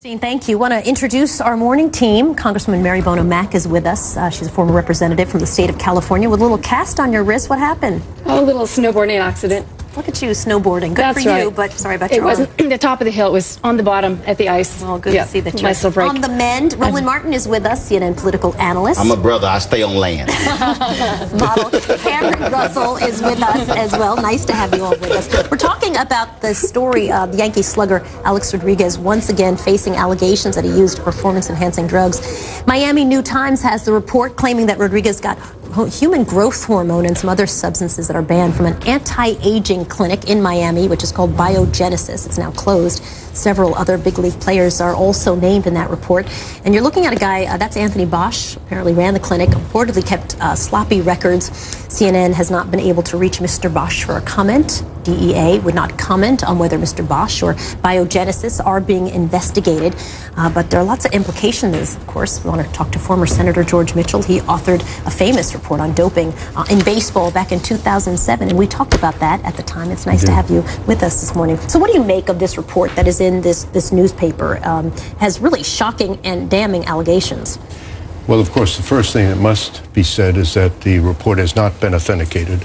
Thank you. I want to introduce our morning team. Congresswoman Mary Bono Mack is with us. She's a former representative from the state of California with a little cast on your wrist. What happened? Oh, a little snowboarding accident. Look at you snowboarding. Good That's for you, right. But sorry about your arm. It wasn't the top of the hill. It was on the bottom at the ice. Well, good to see that you're on the mend. Roland Martin is with us, CNN political analyst. I'm a brother. I stay on land. Model Cameron Russell is with us as well. Nice to have you all with us. We're talking about the story of the Yankee slugger Alex Rodriguez once again facing allegations that he used performance-enhancing drugs. Miami New Times has the report claiming that Rodriguez got human growth hormone and some other substances that are banned from an anti-aging clinic in Miami, which is called Biogenesis. It's now closed. Several other big league players are also named in that report. And you're looking at a guy, that's Anthony Bosch, apparently ran the clinic, reportedly kept sloppy records. CNN has not been able to reach Mr. Bosch for a comment. DEA would not comment on whether Mr. Bosch or Biogenesis are being investigated. But there are lots of implications, of course. We want to talk to former Senator George Mitchell. He authored a famous report on doping in baseball back in 2007, and we talked about that at the time. It's nice to have you with us this morning. So what do you make of this report that is in this newspaper? Has really shocking and damning allegations. Well, of course, the first thing that must be said is that the report has not been authenticated.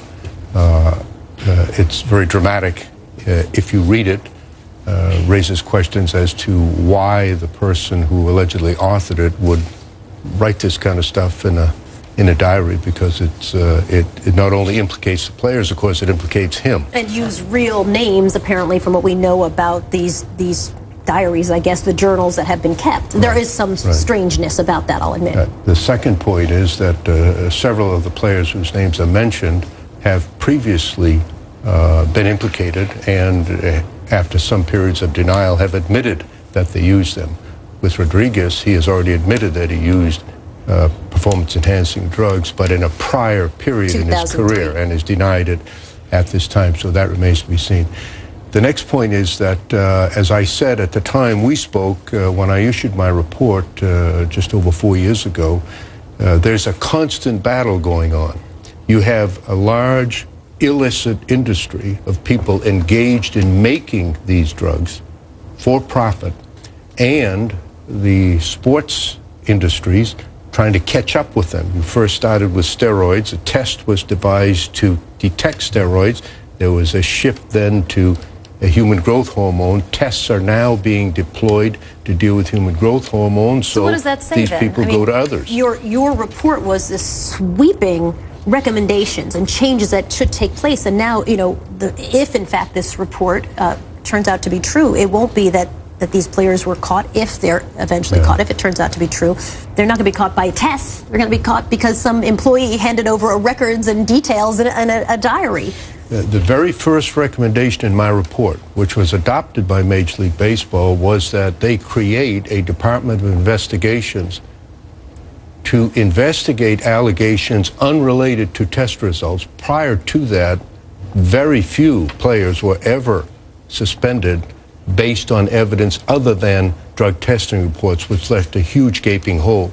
It's very dramatic. If you read it, raises questions as to why the person who allegedly authored it would write this kind of stuff in a diary, because it not only implicates the players, of course, it implicates him. And use real names, apparently, from what we know about these diaries, I guess, the journals that have been kept. There is some strangeness about that, I'll admit. The second point is that several of the players whose names are mentioned have previously been implicated and, after some periods of denial, have admitted that they used them. With Rodriguez, he has already admitted that he used performance-enhancing drugs, but in a prior period in his career, and has denied it at this time, so that remains to be seen. The next point is that, as I said at the time we spoke, when I issued my report just over 4 years ago, there's a constant battle going on. You have a large illicit industry of people engaged in making these drugs for profit, and the sports industries trying to catch up with them. You first started with steroids. A test was devised to detect steroids. There was a shift then to a human growth hormone. Tests are now being deployed to deal with human growth hormones. So what does that say these then? people go to others. Your report was this sweeping recommendations and changes that should take place. And now, you know, if in fact this report turns out to be true, it won't be that these players were caught if they're eventually caught. If it turns out to be true, they're not going to be caught by tests. They're going to be caught because some employee handed over records and details in a diary. The very first recommendation in my report, which was adopted by Major League Baseball, was that they create a Department of Investigations to investigate allegations unrelated to test results. Prior to that, very few players were ever suspended based on evidence other than drug testing reports, which left a huge gaping hole.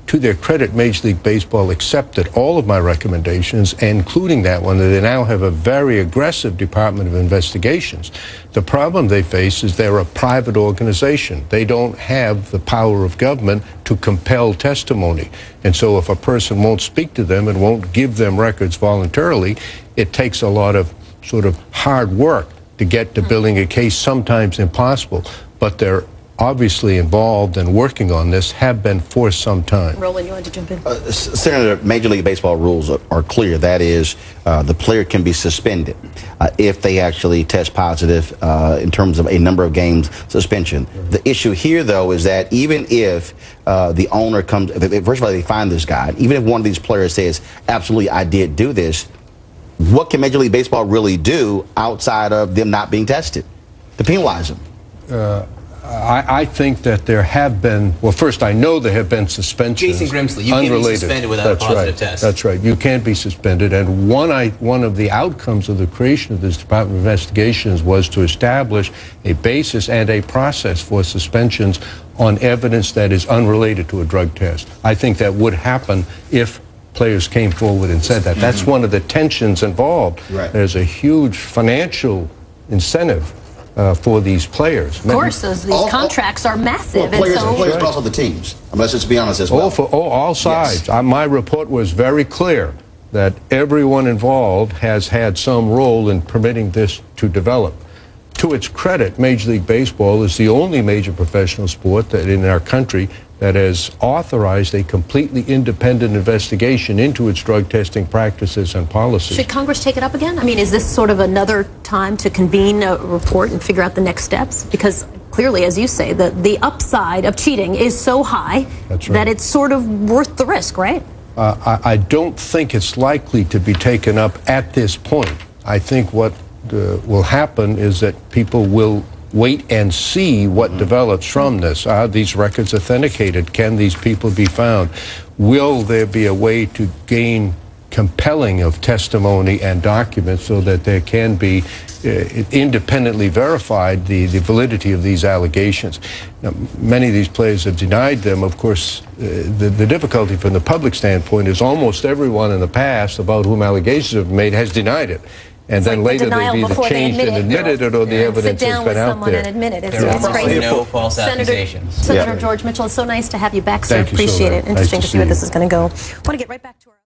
To their credit, Major League Baseball accepted all of my recommendations, including that one, that they now have a very aggressive Department of Investigations. The problem they face is they're a private organization. They don't have the power of government to compel testimony. And so if a person won't speak to them and won't give them records voluntarily, it takes a lot of sort of hard work to get to building a case, sometimes impossible. But they're obviously involved and working on this, have been for some time. Roland, you wanted to jump in? Senator, Major League Baseball rules are clear. That is, the player can be suspended if they actually test positive in terms of a number of games suspension. The issue here, though, is that even if the owner comes, first of all, they find this guy, even if one of these players says, absolutely, I did do this, what can Major League Baseball really do outside of them not being tested to penalize them? I think that there have been, well, first, I know there have been suspensions. Jason Grimsley, you can't be suspended without a positive test. That's right. You can't be suspended. And one of the outcomes of the creation of this Department of Investigations was to establish a basis and a process for suspensions on evidence that is unrelated to a drug test. I think that would happen if players came forward and said that. That's one of the tensions involved. Right. There's a huge financial incentive for these players. Of course, these contracts are massive. Well, players, and players but also the teams. Let's just be honest as well. All sides. Yes. My report was very clear that everyone involved has had some role in permitting this to develop. To its credit, Major League Baseball is the only major professional sport that in our country that has authorized a completely independent investigation into its drug testing practices and policies. Should Congress take it up again? I mean, is this sort of another time to convene a report and figure out the next steps? Because clearly, as you say, the upside of cheating is so high that it's sort of worth the risk, right? I don't think it's likely to be taken up at this point. I think what will happen is that people will wait and see what develops from this. Are these records authenticated? Can these people be found? Will there be a way to gain compelling of testimony and documents so that there can be independently verified the validity of these allegations? Now, many of these players have denied them. Of course, the difficulty from the public standpoint is almost everyone in the past about whom allegations have been made has denied it. And then later they've either changed and admitted it, or the evidence has been out there. And admit it. It's crazy. No false accusations. Senator George Mitchell, it's so nice to have you back, sir. Thank you, Appreciate Soledad. it. Interesting Nice to see where this is going to go. I want to get right back to our